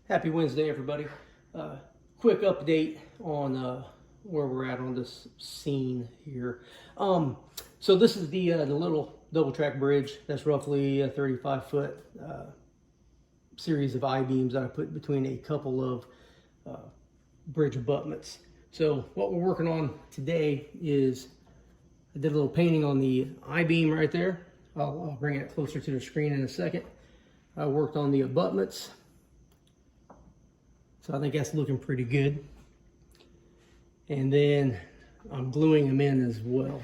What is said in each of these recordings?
Happy Wednesday, everybody. Quick update on where we're at on this scene here. So this is the little double track bridge. That's roughly a 35-foot series of I-beams that I put between a couple of bridge abutments. So what we're working on today is I did a little painting on the I-beam right there. I'll bring it closer to the screen in a second. I worked on the abutments. So I think that's looking pretty good. And then I'm gluing them in as well.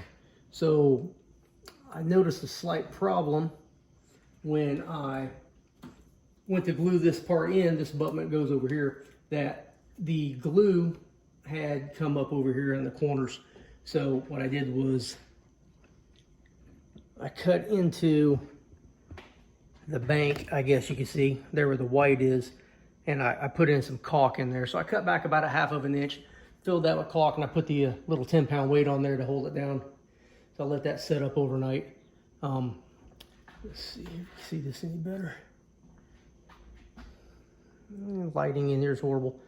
So I noticed a slight problem when I went to glue this part in. This abutment goes over here, that the glue had come up over here in the corners. So what I did was I cut into the bank, I guess you can see there where the white is, and I put in some caulk in there. So I cut back about a half of an inch, filled that with caulk, and I put the little 10-pound weight on there to hold it down. So I'll let that set up overnight. Let's see if you can see this any better. Lighting in here is horrible.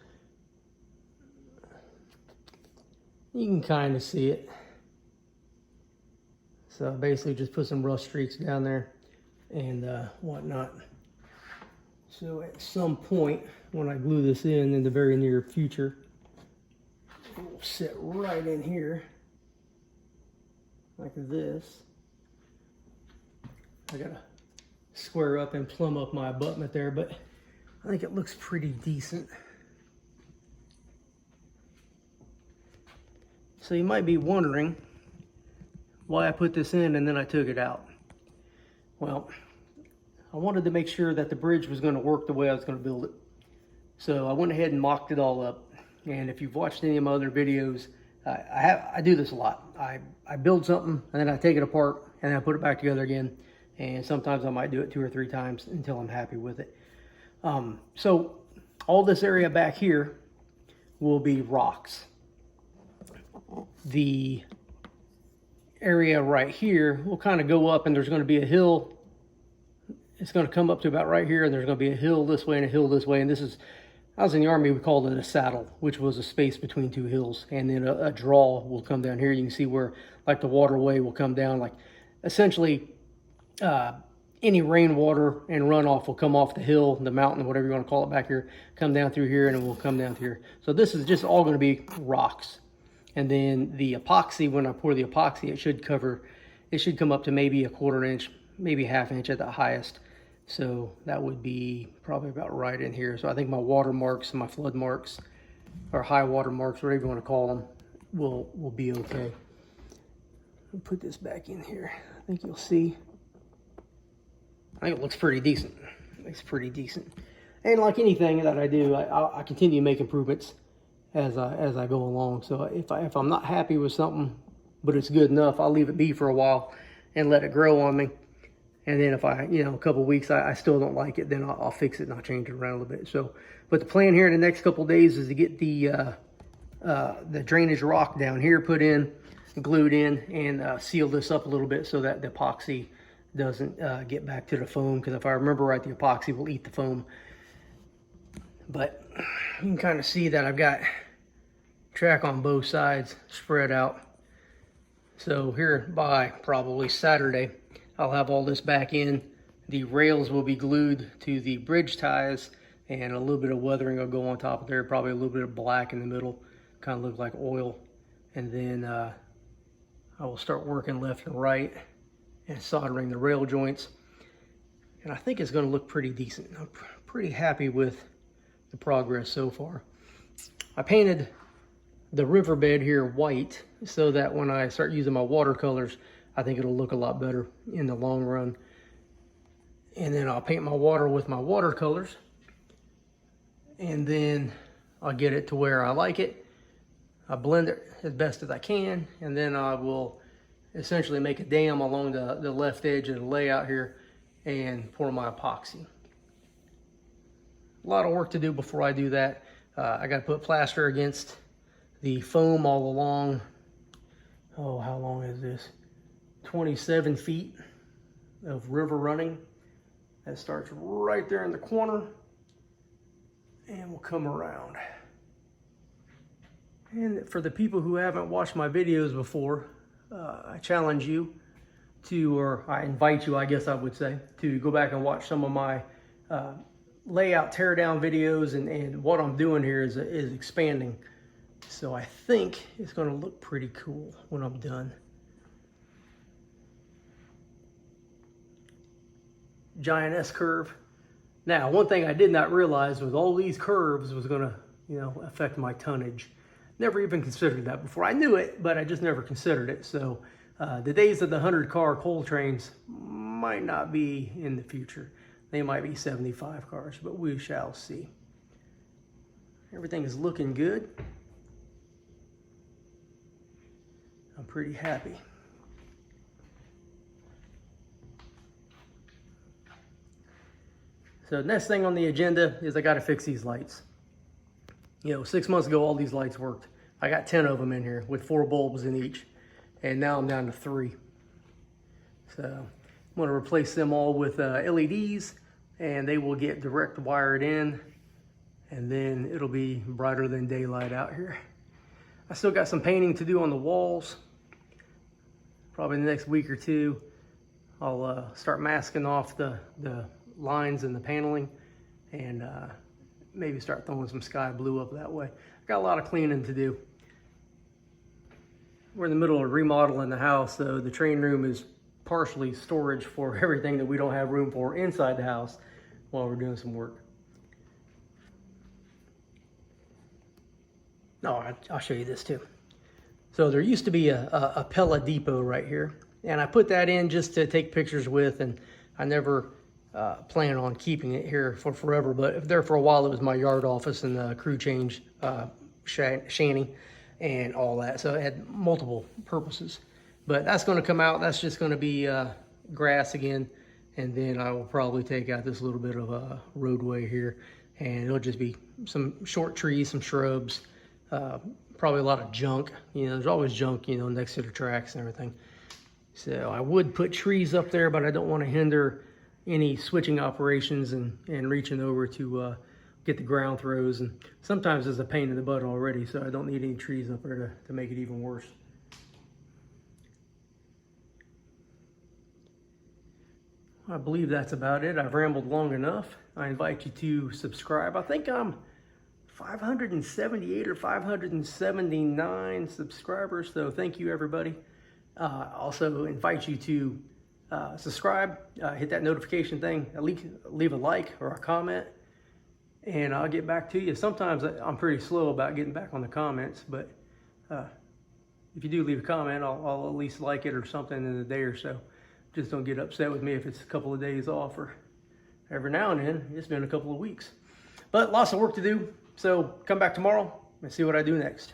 You can kind of see it. So I basically just put some rust streaks down there and whatnot. So at some point when I glue this in the very near future, it will sit right in here like this. I gotta square up and plumb up my abutment there, but I think it looks pretty decent. So you might be wondering why I put this in and then I took it out. Well, I wanted to make sure that the bridge was going to work the way I was going to build it. So I went ahead and mocked it all up. And if you've watched any of my other videos, I do this a lot. I build something and then I take it apart and then I put it back together again. And sometimes I might do it 2 or 3 times until I'm happy with it. So all this area back here will be rocks. The area right here will kind of go up and there's going to be a hill. It's going to come up to about right here, and there's going to be a hill this way and a hill this way. And this is, I was in the Army, we called it a saddle, which was a space between 2 hills. And then a draw will come down here. You can see where, like, the waterway will come down. Like, essentially, any rainwater and runoff will come off the hill, the mountain, whatever you want to call it back here, come down through here, and it will come down through here. So this is just all going to be rocks. And then the epoxy, when I pour the epoxy, it should come up to maybe a 1/4 inch, maybe 1/2 inch at the highest. So that would be probably about right in here. So I think my water marks, my flood marks, or high water marks, whatever you want to call them, will be okay. I'll put this back in here. I think you'll see. I think it looks pretty decent. It looks pretty decent. And like anything that I do, I continue to make improvements as I go along. So if I'm not happy with something, but it's good enough, I'll leave it be for a while and let it grow on me. And then if a couple of weeks, I still don't like it, then I'll fix it and I'll change it around a little bit. So, but the plan here in the next couple of days is to get the drainage rock down here put in, glued in, and seal this up a little bit so that the epoxy doesn't get back to the foam. Because if I remember right, the epoxy will eat the foam. But you can kind of see that I've got track on both sides spread out. So here by probably Saturday, I'll have all this back in. The rails will be glued to the bridge ties, and a little bit of weathering will go on top of there, probably a little bit of black in the middle, kind of look like oil. And then I will start working left and right and soldering the rail joints. And I think it's going to look pretty decent. I'm pretty happy with the progress so far. I painted the riverbed here white so that when I start using my watercolors, I think it'll look a lot better in the long run. And then I'll paint my water with my watercolors. And then I'll get it to where I like it. I blend it as best as I can. And then I will essentially make a dam along the left edge of the layout here and pour my epoxy. A lot of work to do before I do that. I got to put plaster against the foam all along. Oh, how long is this? 27 feet of river running. That starts right there in the corner And we'll come around. And for the people who haven't watched my videos before, I challenge you to, or I invite you, I guess I would say, to go back and watch some of my layout teardown videos, and what I'm doing here is expanding. So I think it's going to look pretty cool when I'm done. Giant S curve. Now, one thing I did not realize was all these curves was going to, you know, affect my tonnage. Never even considered that before. I knew it, but I just never considered it. So the days of the 100-car coal trains might not be in the future. They might be 75 cars, but we shall see. Everything is looking good. I'm pretty happy. So next thing on the agenda is I got to fix these lights. You know, 6 months ago, all these lights worked. I got 10 of them in here with 4 bulbs in each. And now I'm down to 3. So I'm going to replace them all with LEDs, and they will get direct wired in, and then it'll be brighter than daylight out here. I still got some painting to do on the walls. Probably in the next week or two, I'll start masking off the lines and the paneling, and maybe start throwing some sky blue up that way. I got a lot of cleaning to do. We're in the middle of remodeling the house, so the train room is partially storage for everything that we don't have room for inside the house while we're doing some work. No, I'll show you this too. So there used to be a Pella depot right here, and I put that in just to take pictures with, and I never plan on keeping it here for forever, but there for a while it was my yard office and the crew change shanty and all that, so it had multiple purposes. But that's going to come out. That's just going to be grass again, and then I will probably take out this little bit of a roadway here, and it'll just be some short trees, some shrubs, probably a lot of junk. You know, there's always junk, you know, next to the tracks and everything. So I would put trees up there, but I don't want to hinder any switching operations and reaching over to get the ground throws. And sometimes it's a pain in the butt already, so I don't need any trees up there to make it even worse. I believe that's about it. I've rambled long enough. I invite you to subscribe. I think I'm 578 or 579 subscribers, so thank you, everybody. Also invite you to subscribe, hit that notification thing, leave a like or a comment, and I'll get back to you. Sometimes I'm pretty slow about getting back on the comments, but if you do leave a comment, I'll at least like it or something in a day or so. Just don't get upset with me if it's a couple of days off, or every now and then. It's been a couple of weeks. But lots of work to do, so come back tomorrow and see what I do next.